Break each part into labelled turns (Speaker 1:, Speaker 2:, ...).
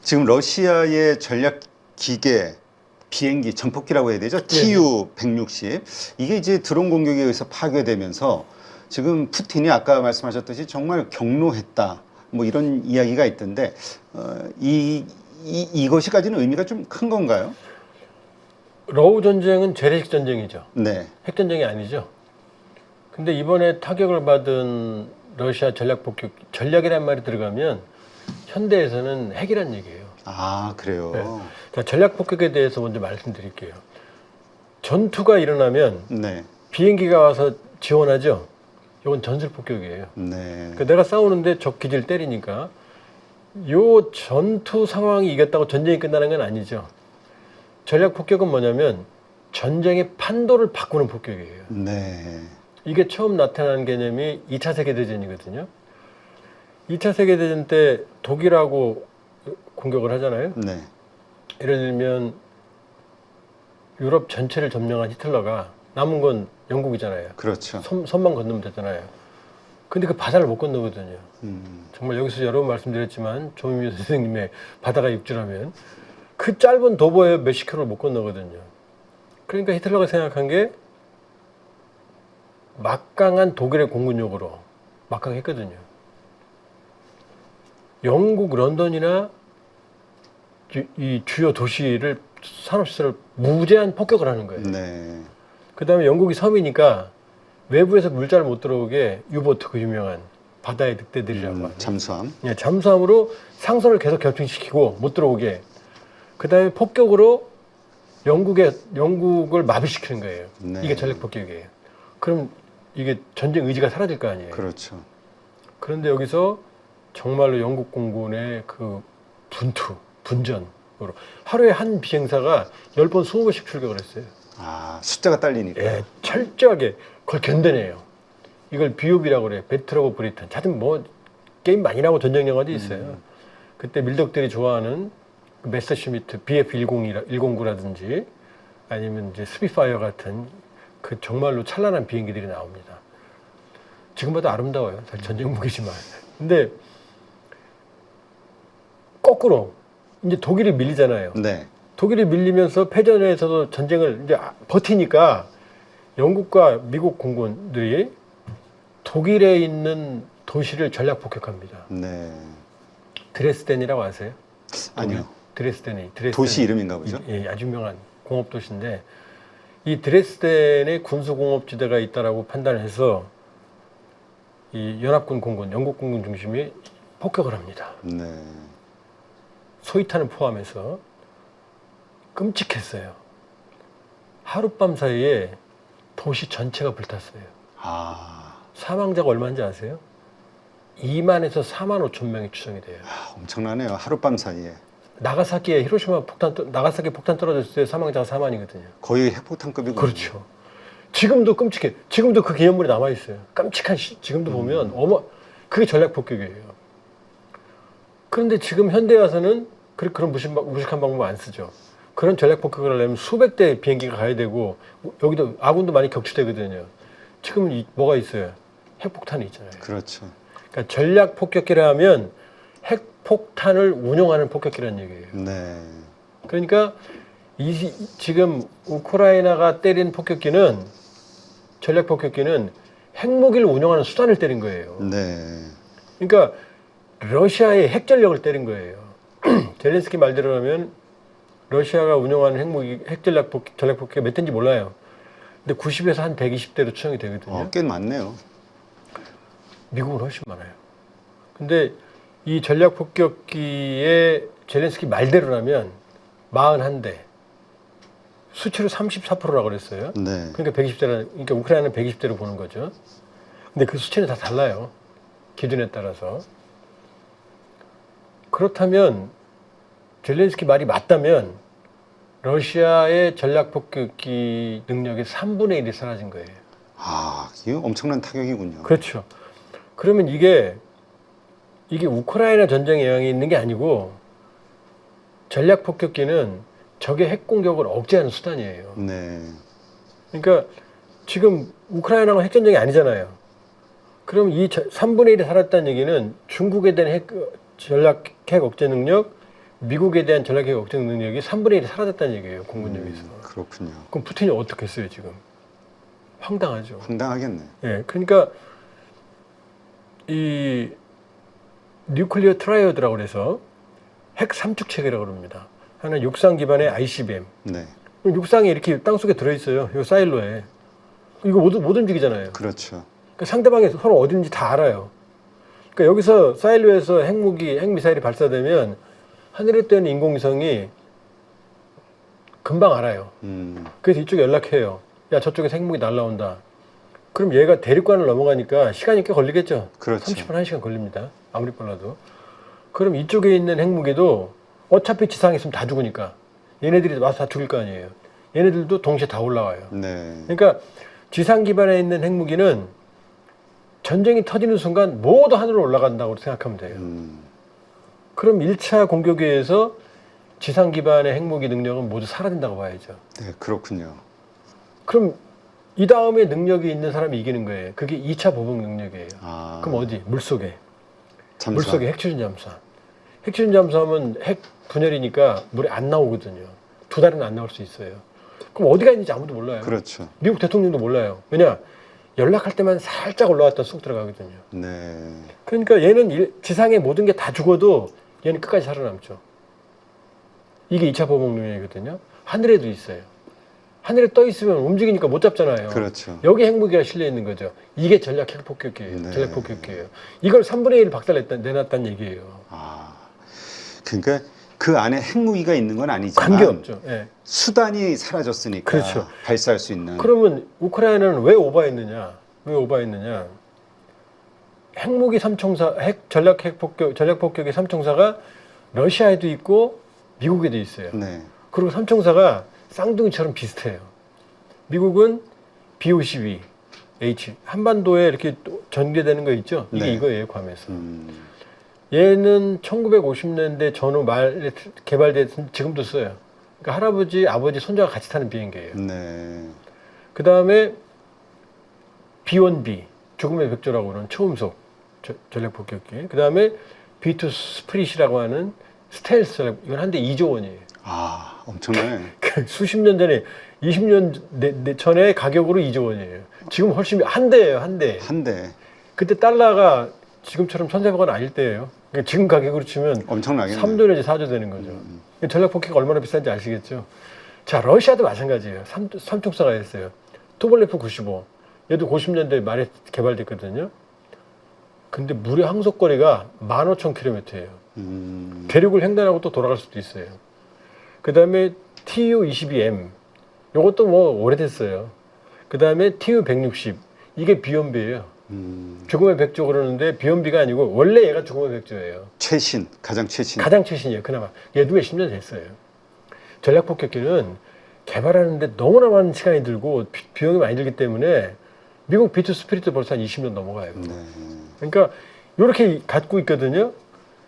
Speaker 1: 지금 러시아의 전략 기계, 비행기, 전폭기라고 해야 되죠? TU-160. 이게 이제 드론 공격에 의해서 파괴되면서 지금 푸틴이 아까 말씀하셨듯이 정말 경로했다. 뭐 이런 이야기가 있던데 이것이 가지는 의미가 좀 큰 건가요?
Speaker 2: 러우 전쟁은 재래식 전쟁이죠.
Speaker 1: 네.
Speaker 2: 핵 전쟁이 아니죠. 근데 이번에 타격을 받은 러시아 전략 폭격, 전략이라는 말이 들어가면 현대에서는 핵이란 얘기예요.
Speaker 1: 아, 그래요?
Speaker 2: 네. 자, 전략 폭격에 대해서 먼저 말씀드릴게요. 전투가 일어나면
Speaker 1: 네.
Speaker 2: 비행기가 와서 지원하죠. 이건 전술 폭격이에요.
Speaker 1: 네.
Speaker 2: 그러니까 내가 싸우는데 적 기지를 때리니까 요 전투 상황이 이겼다고 전쟁이 끝나는 건 아니죠. 전략 폭격은 뭐냐면 전쟁의 판도를 바꾸는 폭격이에요.
Speaker 1: 네.
Speaker 2: 이게 처음 나타난 개념이 2차 세계대전이거든요. 2차 세계대전 때 독일하고 공격을 하잖아요.
Speaker 1: 네.
Speaker 2: 예를 들면 유럽 전체를 점령한 히틀러가 남은 건 영국이잖아요.
Speaker 1: 그렇죠.
Speaker 2: 선만 건너면 되잖아요. 근데 그 바다를 못 건너거든요. 정말 여기서 여러 번 말씀드렸지만 조민미 선생님의 바다가 육지라면 그 짧은 도보에 몇십 킬로를 못 건너거든요. 그러니까 히틀러가 생각한 게 막강한 독일의 공군력으로 막강했거든요. 영국 런던이나 이 주요 도시를 산업시설을 무제한 폭격을 하는 거예요.
Speaker 1: 네.
Speaker 2: 그 다음에 영국이 섬이니까 외부에서 물자를 못 들어오게 유보트, 그 유명한 바다의 늑대들이라고 하는
Speaker 1: 잠수함.
Speaker 2: 예, 잠수함으로 상선을 계속 겹치시키고 못 들어오게. 그 다음에 폭격으로 영국을 마비시키는 거예요.
Speaker 1: 네.
Speaker 2: 이게 전략 폭격이에요. 그럼 이게 전쟁 의지가 사라질 거 아니에요.
Speaker 1: 그렇죠.
Speaker 2: 그런데 여기서 정말로 영국 공군의 그 분전으로 하루에 한 비행사가 10번, 20번씩 출격을 했어요.
Speaker 1: 아, 숫자가 딸리니까.
Speaker 2: 예, 철저하게 그걸 견뎌내요. 이걸 비옵이라고 그래요. 배틀 오브 브리튼. 찾으면 뭐 게임 많이 나오고 전쟁 영화도 있어요. 그때 밀덕들이 좋아하는 그 메서시미트 BF-109라든지 아니면 이제 스피파이어 같은 그 정말로 찬란한 비행기들이 나옵니다. 지금 봐도 아름다워요. 사실 전쟁 무기지만. 근데 거꾸로 이제 독일이 밀리잖아요.
Speaker 1: 네.
Speaker 2: 독일이 밀리면서 패전에서도 전쟁을 이제 버티니까 영국과 미국 공군들이 독일에 있는 도시를 전략 폭격합니다.
Speaker 1: 네.
Speaker 2: 드레스덴이라고 아세요?
Speaker 1: 아니요.
Speaker 2: 드레스덴.
Speaker 1: 도시 이름인가 보죠?
Speaker 2: 예, 아주 유명한 공업 도시인데 이 드레스덴에 군수 공업지대가 있다라고 판단해서 이 연합군 공군, 영국 공군 중심이 폭격을 합니다.
Speaker 1: 네.
Speaker 2: 소위탄을 포함해서 끔찍했어요. 하룻밤 사이에 도시 전체가 불탔어요.
Speaker 1: 아,
Speaker 2: 사망자가 얼마인지 아세요? 2만에서 4만 5천 명이 추정이 돼요.
Speaker 1: 엄청나네요. 하룻밤 사이에.
Speaker 2: 나가사키에 나가사키 폭탄 떨어졌을 때 사망자가 4만이거든요.
Speaker 1: 거의 핵폭탄급이군요.
Speaker 2: 그렇죠. 지금도 끔찍해. 지금도 그 기념물이 남아 있어요. 깜찍한 지금도 보면 그게 전략 폭격이에요. 그런데 지금 현대에 와서는 그런 무식한 방법 안 쓰죠. 그런 전략 폭격을 하려면 수백 대 비행기가 가야 되고 여기도 아군도 많이 격추되거든요. 지금은 뭐가 있어요? 핵폭탄이 있잖아요.
Speaker 1: 그렇죠.
Speaker 2: 그러니까 전략 폭격기라 하면 핵폭탄을 운용하는 폭격기라는 얘기예요.
Speaker 1: 네.
Speaker 2: 그러니까 지금 우크라이나가 때린 폭격기는 전략 폭격기는 핵무기를 운용하는 수단을 때린 거예요.
Speaker 1: 네.
Speaker 2: 그러니까 러시아의 핵전력을 때린 거예요. 젤렌스키 말대로 하면 러시아가 운용하는 전략 폭격기가 몇 대인지 몰라요. 근데 90에서 한 120대로 추정이 되거든요.
Speaker 1: 꽤 많네요.
Speaker 2: 미국은 훨씬 많아요. 근데 이 전략 폭격기의 젤렌스키 말대로라면 41대, 수치로 34%라고 그랬어요.
Speaker 1: 네.
Speaker 2: 그러니까 우크라이나는 120대로 보는 거죠. 근데 그 수치는 다 달라요. 기준에 따라서. 그렇다면 젤렌스키 말이 맞다면 러시아의 전략 폭격기 능력의 3분의 1이 사라진 거예요.
Speaker 1: 아, 이거 엄청난 타격이군요.
Speaker 2: 그렇죠. 그러면 이게 우크라이나 전쟁에 영향이 있는 게 아니고 전략 폭격기는 적의 핵 공격을 억제하는 수단이에요.
Speaker 1: 네.
Speaker 2: 그러니까 지금 우크라이나가 핵 전쟁이 아니잖아요. 그럼 이 3분의 1이 살았다는 얘기는 중국에 대한 전략 핵 억제 능력, 미국에 대한 전략핵 억제 능력이 3분의 1이 사라졌다는 얘기예요. 공군력에서.
Speaker 1: 그렇군요.
Speaker 2: 그럼 푸틴이 어떻게 했어요 지금? 황당하죠.
Speaker 1: 황당하겠네.
Speaker 2: 예, 그러니까 이 뉴클리어 트라이어드라고 그래서 핵 삼축 체계라고 그럽니다. 하나는 육상 기반의 ICBM.
Speaker 1: 네.
Speaker 2: 육상에 이렇게 땅 속에 들어있어요. 이 사일로에. 이거 못 움직이잖아요.
Speaker 1: 그렇죠.
Speaker 2: 그러니까 상대방이 서로 어딘지 다 알아요. 그러니까 여기서 사일로에서 핵무기, 핵미사일이 발사되면 하늘에 떠 있는 인공위성이 금방 알아요. 그래서 이쪽에 연락해요. 야, 저쪽에서 핵무기 날라온다. 그럼 얘가 대륙관을 넘어가니까 시간이 꽤 걸리겠죠.
Speaker 1: 그렇죠.
Speaker 2: 30분, 1시간 걸립니다. 아무리 빨라도. 그럼 이쪽에 있는 핵무기도 어차피 지상에 있으면 다 죽으니까 얘네들이 와서 다 죽일 거 아니에요. 얘네들도 동시에 다 올라와요.
Speaker 1: 네.
Speaker 2: 그러니까 지상 기반에 있는 핵무기는 전쟁이 터지는 순간 모두 하늘로 올라간다고 생각하면 돼요. 그럼 1차 공격에 의해서 지상 기반의 핵무기 능력은 모두 사라진다고 봐야죠.
Speaker 1: 네, 그렇군요.
Speaker 2: 그럼 이 다음에 능력이 있는 사람이 이기는 거예요. 그게 2차 보복 능력이에요.
Speaker 1: 아,
Speaker 2: 그럼 어디? 물속에.
Speaker 1: 잠수함.
Speaker 2: 물속에 핵추진 잠수함. 핵추진 잠수함은 핵 분열이니까 물에 안 나오거든요. 2달은 안 나올 수 있어요. 그럼 어디가 있는지 아무도 몰라요.
Speaker 1: 그렇죠.
Speaker 2: 미국 대통령도 몰라요. 왜냐? 연락할 때만 살짝 올라왔다 쑥 들어가거든요.
Speaker 1: 네.
Speaker 2: 그러니까 얘는 지상의 모든 게 다 죽어도 얘는 끝까지 살아남죠. 이게 2차 보복 능력이거든요. 하늘에도 있어요. 하늘에 떠 있으면 움직이니까 못 잡잖아요.
Speaker 1: 그렇죠.
Speaker 2: 여기 핵무기가 실려 있는 거죠. 이게 전략 핵폭격기예요.
Speaker 1: 네.
Speaker 2: 전략 폭격기예요. 이걸 3분의 1을 내놨다는 얘기예요.
Speaker 1: 아, 그러니까 그 안에 핵무기가 있는 건 아니지만
Speaker 2: 관계없죠. 예.
Speaker 1: 수단이 사라졌으니까
Speaker 2: 그렇죠.
Speaker 1: 발사할 수 있는.
Speaker 2: 그러면 우크라이나는 왜 오버했느냐? 왜 오버했느냐? 핵무기 삼총사, 전략 폭격의 삼총사가 러시아에도 있고 미국에도 있어요.
Speaker 1: 네.
Speaker 2: 그리고 삼총사가 쌍둥이처럼 비슷해요. 미국은 B-52H 한반도에 이렇게 전개되는 거 있죠? 이게
Speaker 1: 네.
Speaker 2: 이거예요, 괌에서. 얘는 1950년대 전후 말에 개발돼서 지금도 써요. 그러니까 할아버지, 아버지, 손자가 같이 타는 비행기예요.
Speaker 1: 네.
Speaker 2: 그 다음에 B-1B, 죽음의 백조라고 하는 초음속 전략 폭격기. 그 다음에 B-2 스프릿이라고 하는 스텔스 전략, 이건 한 대 2조 원이에요.
Speaker 1: 아, 엄청나네.
Speaker 2: 수십 년 전에, 20년 전에 가격으로 2조 원이에요. 지금 훨씬 한 대예요, 한 대.
Speaker 1: 한 대.
Speaker 2: 그때 달러가 지금처럼 1,400원 아닐 때예요. 그러니까 지금 가격으로 치면
Speaker 1: 엄청나겠네.
Speaker 2: 3조 내지 4조 되는 거죠. 전략 폭격이 얼마나 비싼지 아시겠죠? 자, 러시아도 마찬가지예요. 삼총사가 있어요. 투볼레프 95. 얘도 90년대 말에 개발됐거든요. 근데 무려 항속거리가 15,000km예요. 대륙을 횡단하고 또 돌아갈 수도 있어요. 그 다음에 TU-22M. 요것도 뭐 오래됐어요. 그 다음에 TU-160. 이게 비연비예요. 죽음의 백조 그러는데 비연비가 아니고 원래 얘가 죽음의 백조예요.
Speaker 1: 최신, 가장 최신.
Speaker 2: 가장 최신이에요. 그나마. 얘도 몇십 년 됐어요. 전략 폭격기는 개발하는데 너무나 많은 시간이 들고 비용이 많이 들기 때문에 미국 B-2 스피릿도 벌써 한 20년 넘어가요.
Speaker 1: 네.
Speaker 2: 그러니까 이렇게 갖고 있거든요.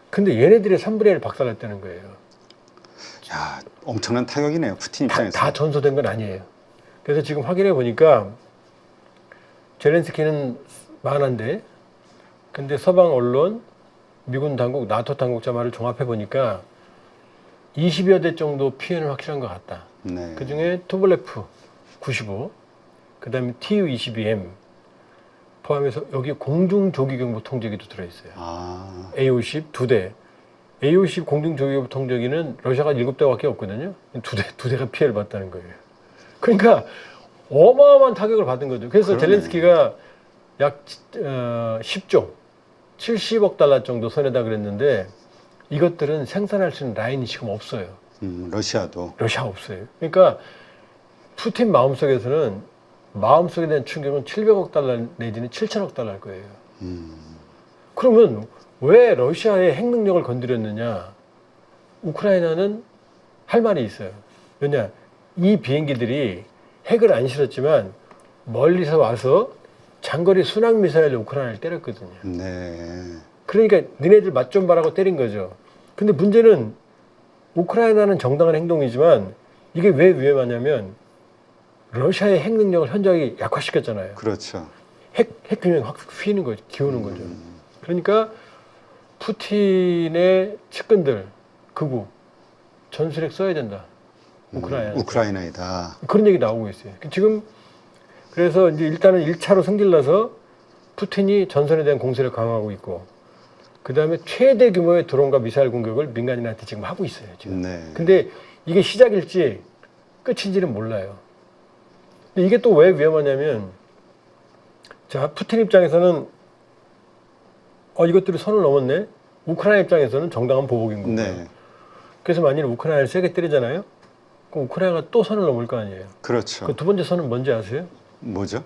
Speaker 2: 근데 얘네들이 3분의 1을 박살냈다는 거예요.
Speaker 1: 야, 엄청난 타격이네요. 푸틴 입장에서.
Speaker 2: 다 전소된 건 아니에요. 그래서 지금 확인해 보니까 젤렌스키는 만한데, 근데 서방 언론, 미군 당국, 나토 당국자 말을 종합해 보니까 20여 대 정도 피해는 확실한 것 같다.
Speaker 1: 네.
Speaker 2: 그 중에 투볼레프 95, 그 다음에 TU-22M 포함해서 여기 공중조기경보 통제기도 들어있어요.
Speaker 1: 아,
Speaker 2: A-50 2대. A-50 공중조기경보 통제기는 러시아가 7대밖에 없거든요. 두 대가 피해를 봤다는 거예요. 그러니까 어마어마한 타격을 받은 거죠. 그래서
Speaker 1: 그러네.
Speaker 2: 젤렌스키가 약 10조, 70억 달러 정도 손해다 그랬는데 이것들은 생산할 수 있는 라인이 지금 없어요.
Speaker 1: 러시아도.
Speaker 2: 러시아가 없어요. 그러니까 푸틴 마음속에서는 마음속에 대한 충격은 700억 달러 내지는 7천억 달러일 거예요. 그러면 왜 러시아의 핵 능력을 건드렸느냐? 우크라이나는 할 말이 있어요. 왜냐? 이 비행기들이 핵을 안 실었지만 멀리서 와서 장거리 순항 미사일로 우크라이나를 때렸거든요.
Speaker 1: 네.
Speaker 2: 그러니까 니네들 맛 좀 봐라고 때린 거죠. 근데 문제는 우크라이나는 정당한 행동이지만 이게 왜 위험하냐면 러시아의 핵 능력을 현저하게 약화시켰잖아요.
Speaker 1: 그렇죠.
Speaker 2: 핵 균형이 확 휘는 거죠. 기우는 거죠. 그러니까 푸틴의 측근들, 극우, 전술핵 써야 된다. 우크라이나.
Speaker 1: 우크라이나이다.
Speaker 2: 그런 얘기 나오고 있어요. 지금 그래서 이제 일단은 1차로 승질 나서 푸틴이 전선에 대한 공세를 강화하고 있고 그 다음에 최대 규모의 드론과 미사일 공격을 민간인한테 지금 하고 있어요. 지금.
Speaker 1: 네.
Speaker 2: 근데 이게 시작일지 끝인지는 몰라요. 근데 이게 또 왜 위험하냐면 자 푸틴 입장에서는 이것들이 선을 넘었네. 우크라이나 입장에서는 정당한 보복인 거고요.
Speaker 1: 네.
Speaker 2: 그래서 만일 우크라이나를 세게 때리잖아요. 그럼 우크라이나가 또 선을 넘을 거 아니에요.
Speaker 1: 그렇죠.
Speaker 2: 그 두 번째 선은 뭔지 아세요?
Speaker 1: 뭐죠?